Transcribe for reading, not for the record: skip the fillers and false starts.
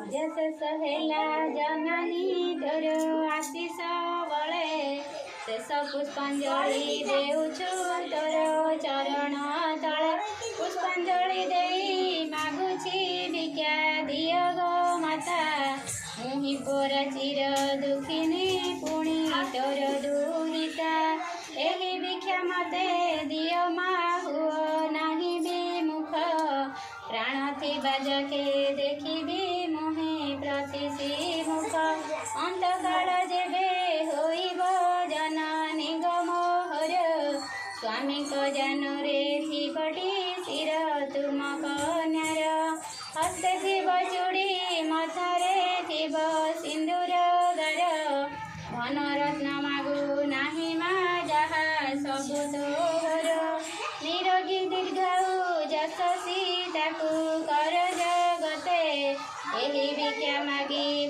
जस सहेला जननी तोर आशीष बले शेष पुष्पांजलि देउछु तोर चरण तले पुष्पांजलि देई मागुछि भिक्षा दियो गो माता मुहि पर चिर दुखिनी पुणी तोर दुहिता एहि भिक्षा मते दियो मा हुओ नाही विमुख प्राण थिबा जके देखिबी मोहे प्रतिशी मुख अंतकाल जेबे होइब जननी गमोहर स्वामी को जानूरे थिबटी शिर तुम कन्यार हस्ते थिब चूड़ी मथारे थिब सिंदूर गार धन रत्न मागु नाही मा जहा सबु तोहर निरोगी दीर्घायु यशस्वी ताकू कर जगते एहि भिक्षा मागी